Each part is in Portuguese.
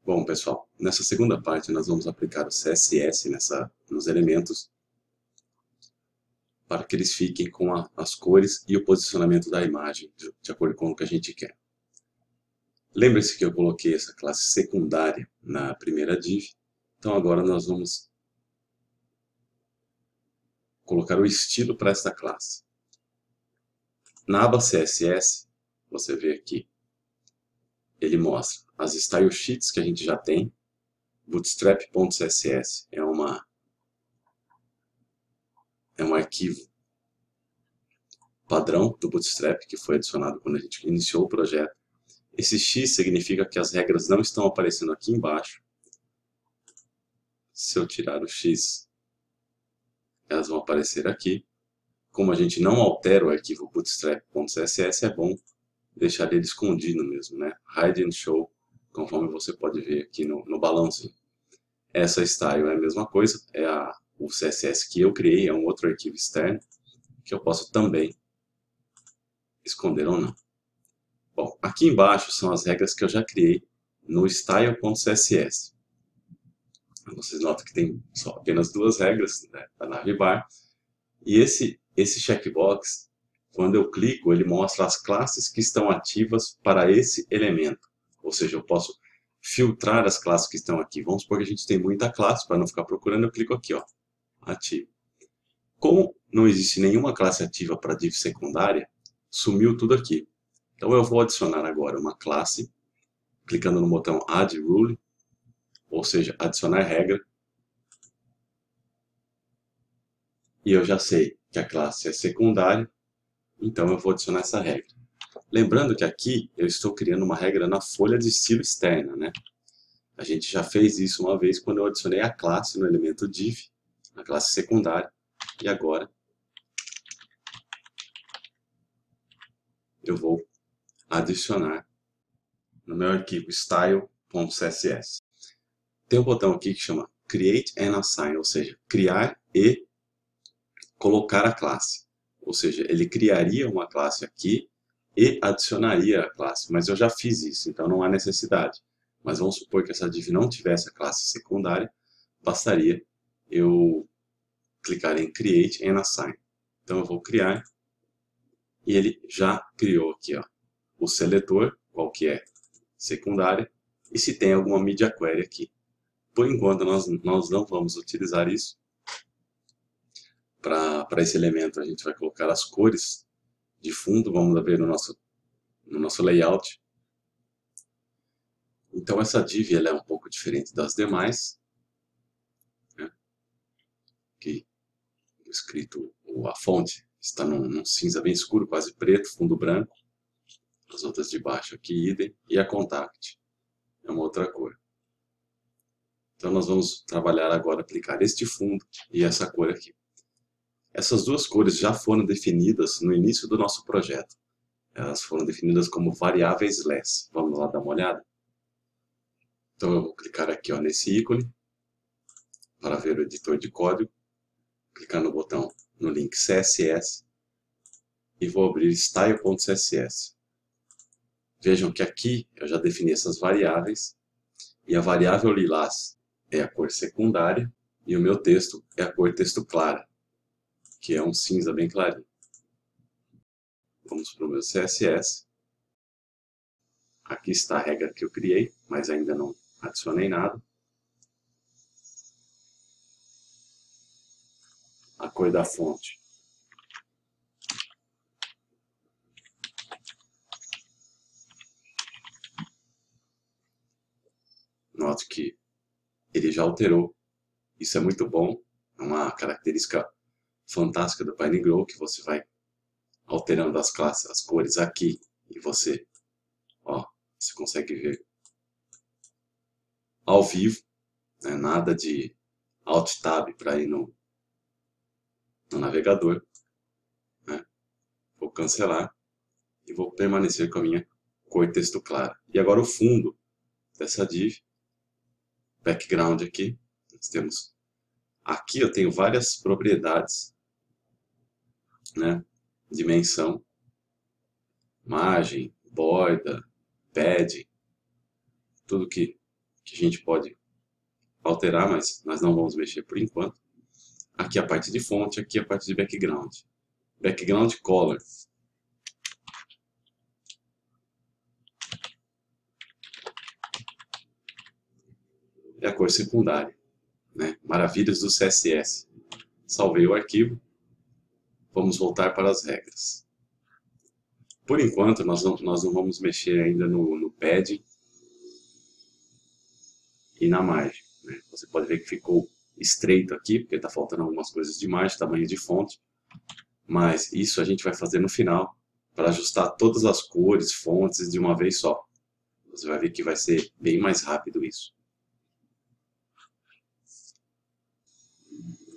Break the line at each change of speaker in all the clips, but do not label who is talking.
Bom, pessoal, nessa segunda parte nós vamos aplicar o CSS nos elementos para que eles fiquem com as cores e o posicionamento da imagem de acordo com o que a gente quer. Lembre-se que eu coloquei essa classe secundária na primeira div, então agora nós vamos colocar o estilo para esta classe. Na aba CSS, você vê aqui, ele mostra as style sheets que a gente já tem. Bootstrap.css é um arquivo padrão do Bootstrap que foi adicionado quando a gente iniciou o projeto. Esse X significa que as regras não estão aparecendo aqui embaixo. Se eu tirar o X, elas vão aparecer aqui. Como a gente não altera o arquivo bootstrap.css, é bom deixar ele escondido mesmo, né? Hide and show, conforme você pode ver aqui no balãozinho. Essa style é a mesma coisa, o CSS que eu criei, é um outro arquivo externo, que eu posso também esconder ou não. Bom, aqui embaixo são as regras que eu já criei no style.css. Vocês notam que tem só apenas duas regras, né, da navbar. E esse checkbox, quando eu clico, ele mostra as classes que estão ativas para esse elemento. Ou seja, eu posso filtrar as classes que estão aqui. Vamos supor que a gente tem muita classe, para não ficar procurando, eu clico aqui, ó, ativo. Como não existe nenhuma classe ativa para div secundária, sumiu tudo aqui. Então eu vou adicionar agora uma classe, clicando no botão Add Rule, ou seja, adicionar regra. E eu já sei que a classe é secundária, então eu vou adicionar essa regra. Lembrando que aqui eu estou criando uma regra na folha de estilo externa, né? A gente já fez isso uma vez quando eu adicionei a classe no elemento div, na classe secundária, e agora eu vou adicionar no meu arquivo style.css. Tem um botão aqui que chama Create and Assign, ou seja, criar e colocar a classe. Ou seja, ele criaria uma classe aqui e adicionaria a classe, mas eu já fiz isso, então não há necessidade. Mas vamos supor que essa div não tivesse a classe secundária, bastaria eu clicar em Create and Assign. Então eu vou criar e ele já criou aqui, ó, o seletor, qual que é secundária, e se tem alguma media query aqui. Por enquanto nós não vamos utilizar isso. Para esse elemento a gente vai colocar as cores de fundo, vamos ver no nosso layout. Então essa div ela é um pouco diferente das demais, né? Que escrito, a fonte está num cinza bem escuro, quase preto, fundo branco. As outras de baixo aqui idem, e a contact é uma outra cor. Então nós vamos trabalhar agora, aplicar este fundo e essa cor aqui. Essas duas cores já foram definidas no início do nosso projeto. Elas foram definidas como variáveis less. Vamos lá dar uma olhada? Então eu vou clicar aqui, ó, nesse ícone para ver o editor de código, clicar no botão no link CSS e vou abrir style.css. Vejam que aqui eu já defini essas variáveis e a variável lilás é a cor secundária e o meu texto é a cor texto clara, que é um cinza bem clarinho. Vamos para o meu CSS. Aqui está a regra que eu criei, mas ainda não adicionei nada. A cor da fonte note que ele já alterou. Isso é muito bom, é uma característica fantástica do PineGrow, que você vai alterando as classes, as cores aqui, e você consegue ver ao vivo, né? Nada de Alt Tab para ir no navegador, né? Vou cancelar e vou permanecer com a minha cor texto clara. E agora o fundo dessa div, background aqui, nós temos aqui eu tenho várias propriedades, né? Dimensão, margem, borda, padding, tudo que que a gente pode alterar, mas nós não vamos mexer por enquanto. Aqui a parte de fonte, aqui a parte de background. Background color. É a cor secundária, né? Maravilhas do CSS. Salvei o arquivo. Vamos voltar para as regras. Por enquanto, nós não vamos mexer ainda no padding e na margem, né? Você pode ver que ficou estreito aqui, porque está faltando algumas coisas de margem, tamanho de fonte. Mas isso a gente vai fazer no final, para ajustar todas as cores, fontes de uma vez só. Você vai ver que vai ser bem mais rápido isso.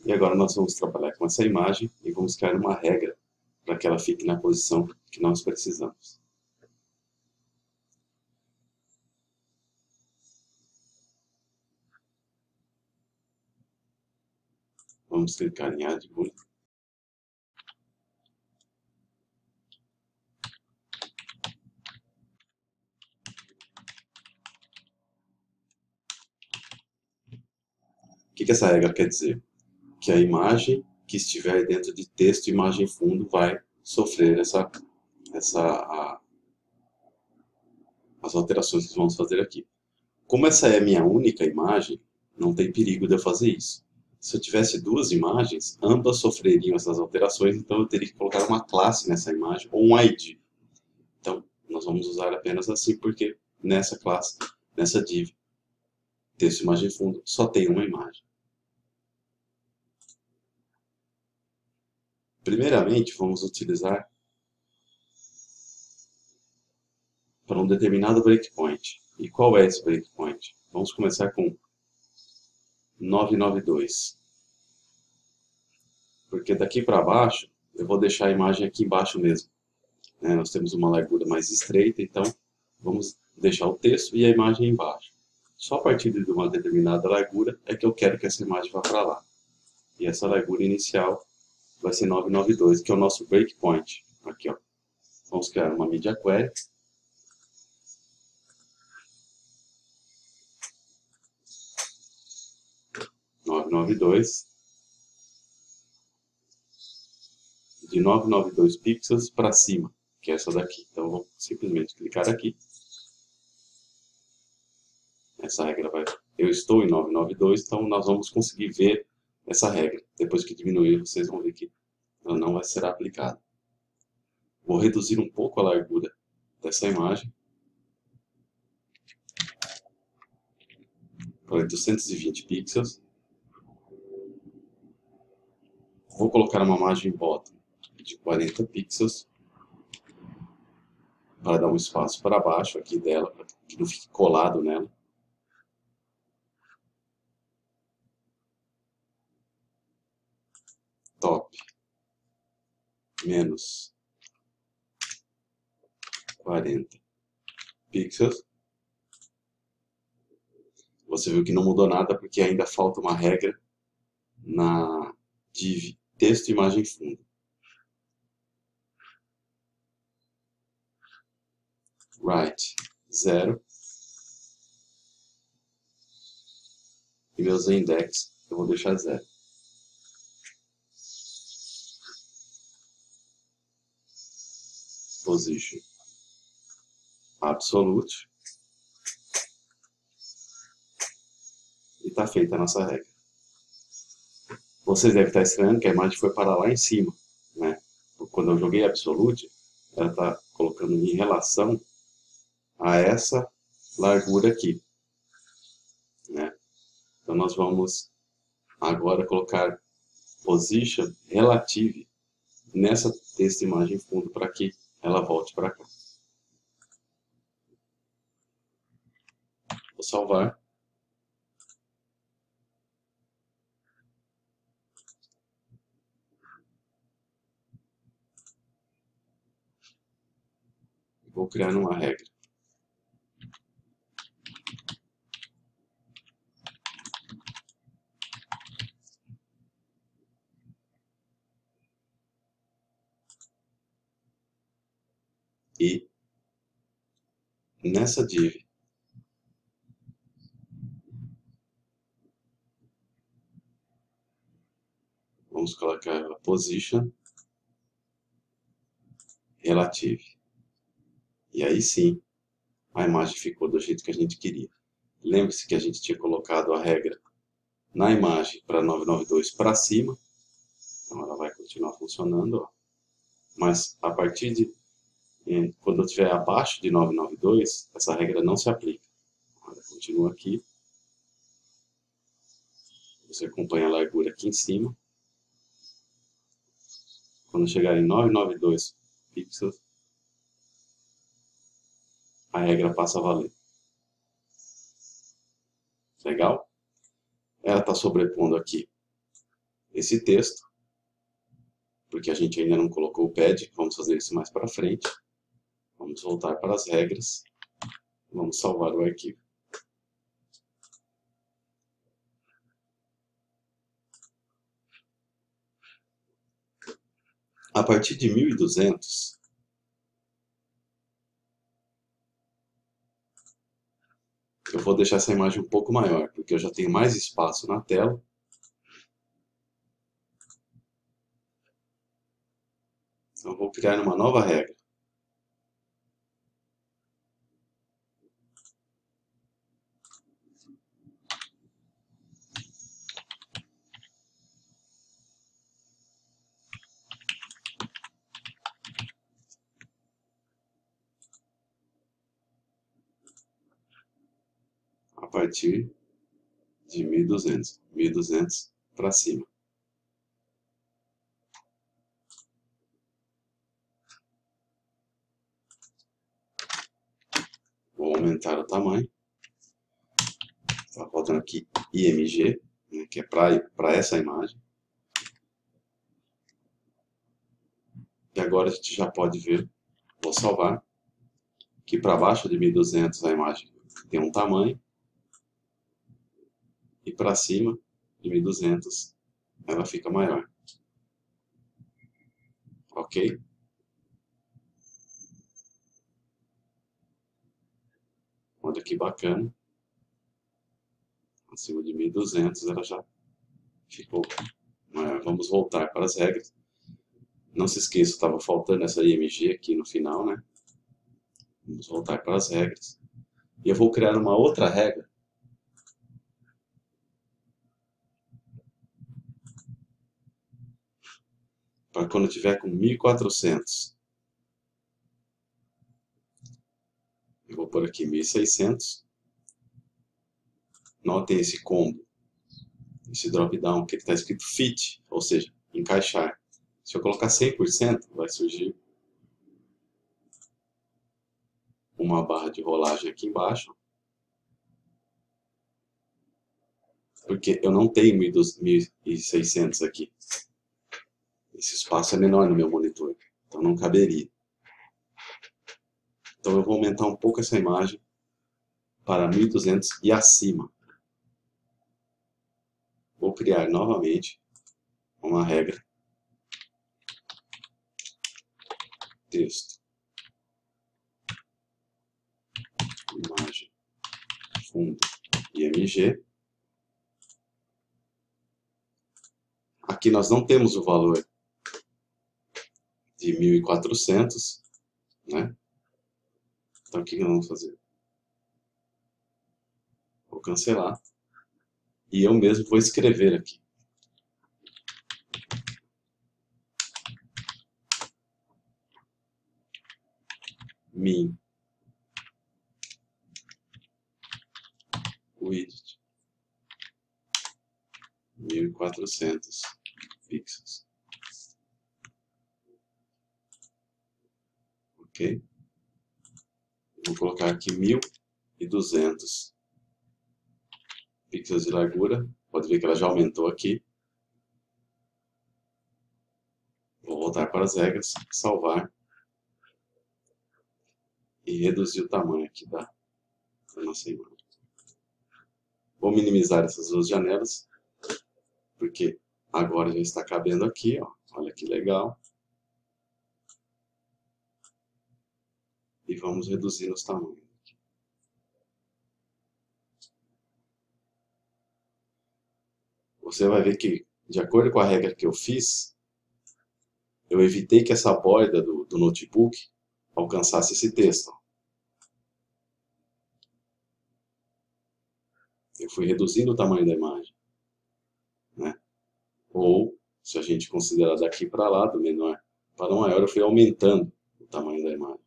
E agora nós vamos trabalhar com essa imagem e vamos criar uma regra para que ela fique na posição que nós precisamos. Vamos clicar em Add Bullet. O que essa regra quer dizer? Que a imagem que estiver dentro de texto e imagem fundo vai sofrer as alterações que vamos fazer aqui. Como essa é a minha única imagem, não tem perigo de eu fazer isso. Se eu tivesse duas imagens, ambas sofreriam essas alterações, então eu teria que colocar uma classe nessa imagem ou um ID. Então, nós vamos usar apenas assim, porque nessa classe, nessa div, texto, imagem e fundo, só tem uma imagem. Primeiramente, vamos utilizar para um determinado breakpoint. E qual é esse breakpoint? Vamos começar com 992. Porque daqui para baixo, eu vou deixar a imagem aqui embaixo mesmo. Né? Nós temos uma largura mais estreita, então vamos deixar o texto e a imagem embaixo. Só a partir de uma determinada largura é que eu quero que essa imagem vá para lá. E essa largura inicial vai ser 992, que é o nosso breakpoint. Aqui, ó. Vamos criar uma media query. De 992 pixels para cima, que é essa daqui. Então eu vou simplesmente clicar aqui. Essa regra vai... Eu estou em 992, então nós vamos conseguir ver essa regra. Depois que diminuir, vocês vão ver que ela não vai ser aplicada. Vou reduzir um pouco a largura dessa imagem para 820 pixels. Vou colocar uma margem bottom de 40 pixels para dar um espaço para baixo aqui dela, para que não fique colado nela. Top menos 40 pixels. Você viu que não mudou nada porque ainda falta uma regra na div texto, imagem, fundo. Right 0 e meus index eu vou deixar 0. Position absolute. E está feita a nossa regra. Vocês devem estar estranhando que a imagem foi para lá em cima, né? Quando eu joguei absolute, ela está colocando em relação a essa largura aqui, né? Então nós vamos agora colocar position relative nessa texto imagem fundo para que ela volte para cá. Vou salvar. Vou criar uma regra. E nessa div Vamos colocar a position relative. E aí sim, a imagem ficou do jeito que a gente queria. Lembre-se que a gente tinha colocado a regra na imagem para 992 para cima. Então ela vai continuar funcionando, ó. Mas a partir de quando eu estiver abaixo de 992, essa regra não se aplica. Ela continua aqui. Você acompanha a largura aqui em cima. Quando chegar em 992 pixels, a regra passa a valer. Legal? Ela está sobrepondo aqui esse texto, porque a gente ainda não colocou o pad. Vamos fazer isso mais para frente. Vamos voltar para as regras. Vamos salvar o arquivo. A partir de 1200, eu vou deixar essa imagem um pouco maior, porque eu já tenho mais espaço na tela. Então eu vou criar uma nova regra. A partir de 1200 para cima. Vou aumentar o tamanho. Está faltando aqui IMG, né, que é para essa imagem. E agora a gente já pode ver, vou salvar, que para baixo de 1200 a imagem tem um tamanho. E para cima de 1200 ela fica maior. Ok? Olha que bacana. Acima de 1200 ela já ficou maior. Vamos voltar para as regras. Não se esqueça, estava faltando essa IMG aqui no final, né? Vamos voltar para as regras. E eu vou criar uma outra regra. Para quando eu tiver com 1400. Eu vou pôr aqui 1600. Notem esse combo, esse drop down, que está escrito fit, ou seja, encaixar. Se eu colocar 100%, vai surgir uma barra de rolagem aqui embaixo, porque eu não tenho 1600 aqui. Esse espaço é menor no meu monitor, então não caberia. Então eu vou aumentar um pouco essa imagem para 1200 e acima. Vou criar novamente uma regra. Texto. Imagem. Fundo. IMG. Aqui nós não temos o valor de 1400, né? Então o que nós vamos fazer? Vou cancelar. E eu mesmo vou escrever aqui. Min width 1400 pixels. Ok? Vou colocar aqui 1200 pixels de largura. Pode ver que ela já aumentou aqui. Vou voltar para as regras, salvar e reduzir o tamanho aqui da nossa imagem. Vou minimizar essas duas janelas, porque agora já está cabendo aqui, ó. Olha que legal. E vamos reduzir os tamanhos. Você vai ver que de acordo com a regra que eu fiz, eu evitei que essa borda do notebook alcançasse esse texto. Eu fui reduzindo o tamanho da imagem, né? Ou, se a gente considerar daqui para lá, do menor para o maior, eu fui aumentando o tamanho da imagem.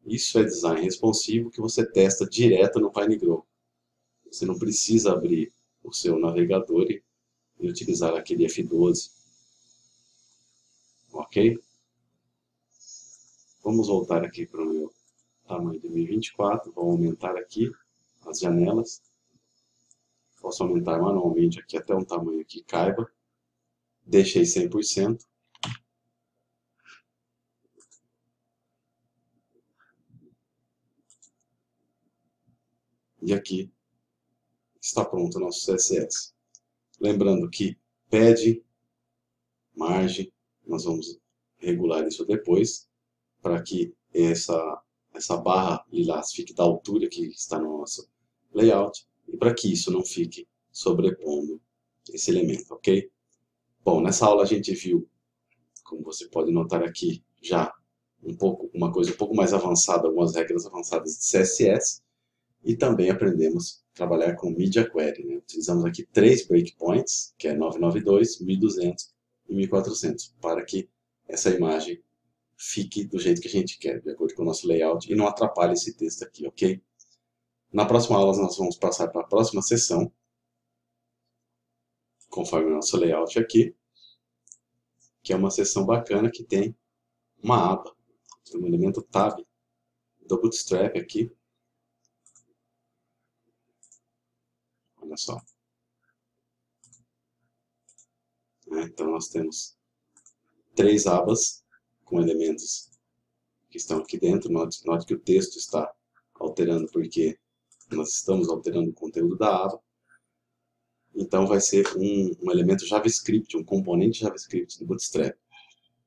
Isso é design responsivo que você testa direto no PineGrow. Você não precisa abrir o seu navegador e utilizar aquele F12. Ok? Vamos voltar aqui para o meu tamanho de 1024. Vou aumentar aqui as janelas. Posso aumentar manualmente aqui até um tamanho que caiba. Deixei 100%. E aqui está pronto o nosso CSS. Lembrando que pad, margem, nós vamos regular isso depois, para que essa barra lilás fique da altura que está no nosso layout, e para que isso não fique sobrepondo esse elemento, ok? Bom, nessa aula a gente viu, como você pode notar aqui, já uma coisa um pouco mais avançada, algumas regras avançadas de CSS, e também aprendemos a trabalhar com Media Query, né? Utilizamos aqui 3 breakpoints, que é 992, 1200 e 1400, para que essa imagem fique do jeito que a gente quer, de acordo com o nosso layout, e não atrapalhe esse texto aqui, ok? Na próxima aula nós vamos passar para a próxima seção, conforme o nosso layout aqui, que é uma seção bacana que tem uma aba, um elemento tab do Bootstrap aqui. Olha só. Então nós temos 3 abas com elementos que estão aqui dentro. Note que o texto está alterando porque nós estamos alterando o conteúdo da aba. Então vai ser um elemento JavaScript, um componente JavaScript do Bootstrap.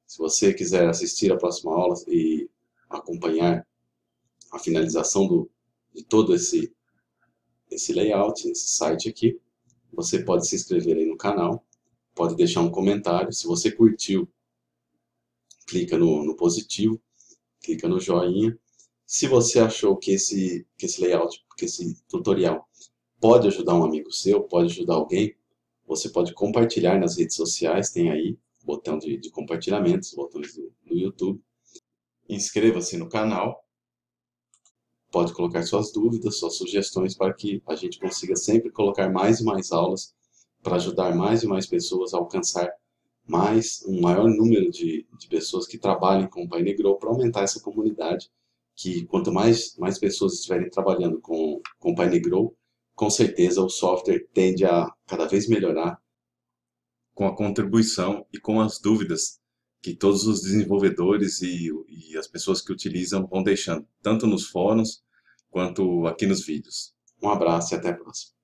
Se você quiser assistir a próxima aula e acompanhar a finalização de todo esse layout, esse site aqui, você pode se inscrever aí no canal, pode deixar um comentário. Se você curtiu, clica no positivo, clica no joinha. Se você achou que esse layout, que esse tutorial pode ajudar um amigo seu, pode ajudar alguém, você pode compartilhar nas redes sociais, tem aí botão de compartilhamentos, botões do YouTube. Inscreva-se no canal, pode colocar suas dúvidas, suas sugestões para que a gente consiga sempre colocar mais e mais aulas para ajudar mais e mais pessoas a alcançar um maior número de pessoas que trabalhem com o PineGrow, para aumentar essa comunidade, que quanto mais pessoas estiverem trabalhando com o PineGrow, com certeza o software tende a cada vez melhorar com a contribuição e com as dúvidas que todos os desenvolvedores e as pessoas que utilizam vão deixando, tanto nos fóruns quanto aqui nos vídeos. Um abraço e até a próxima.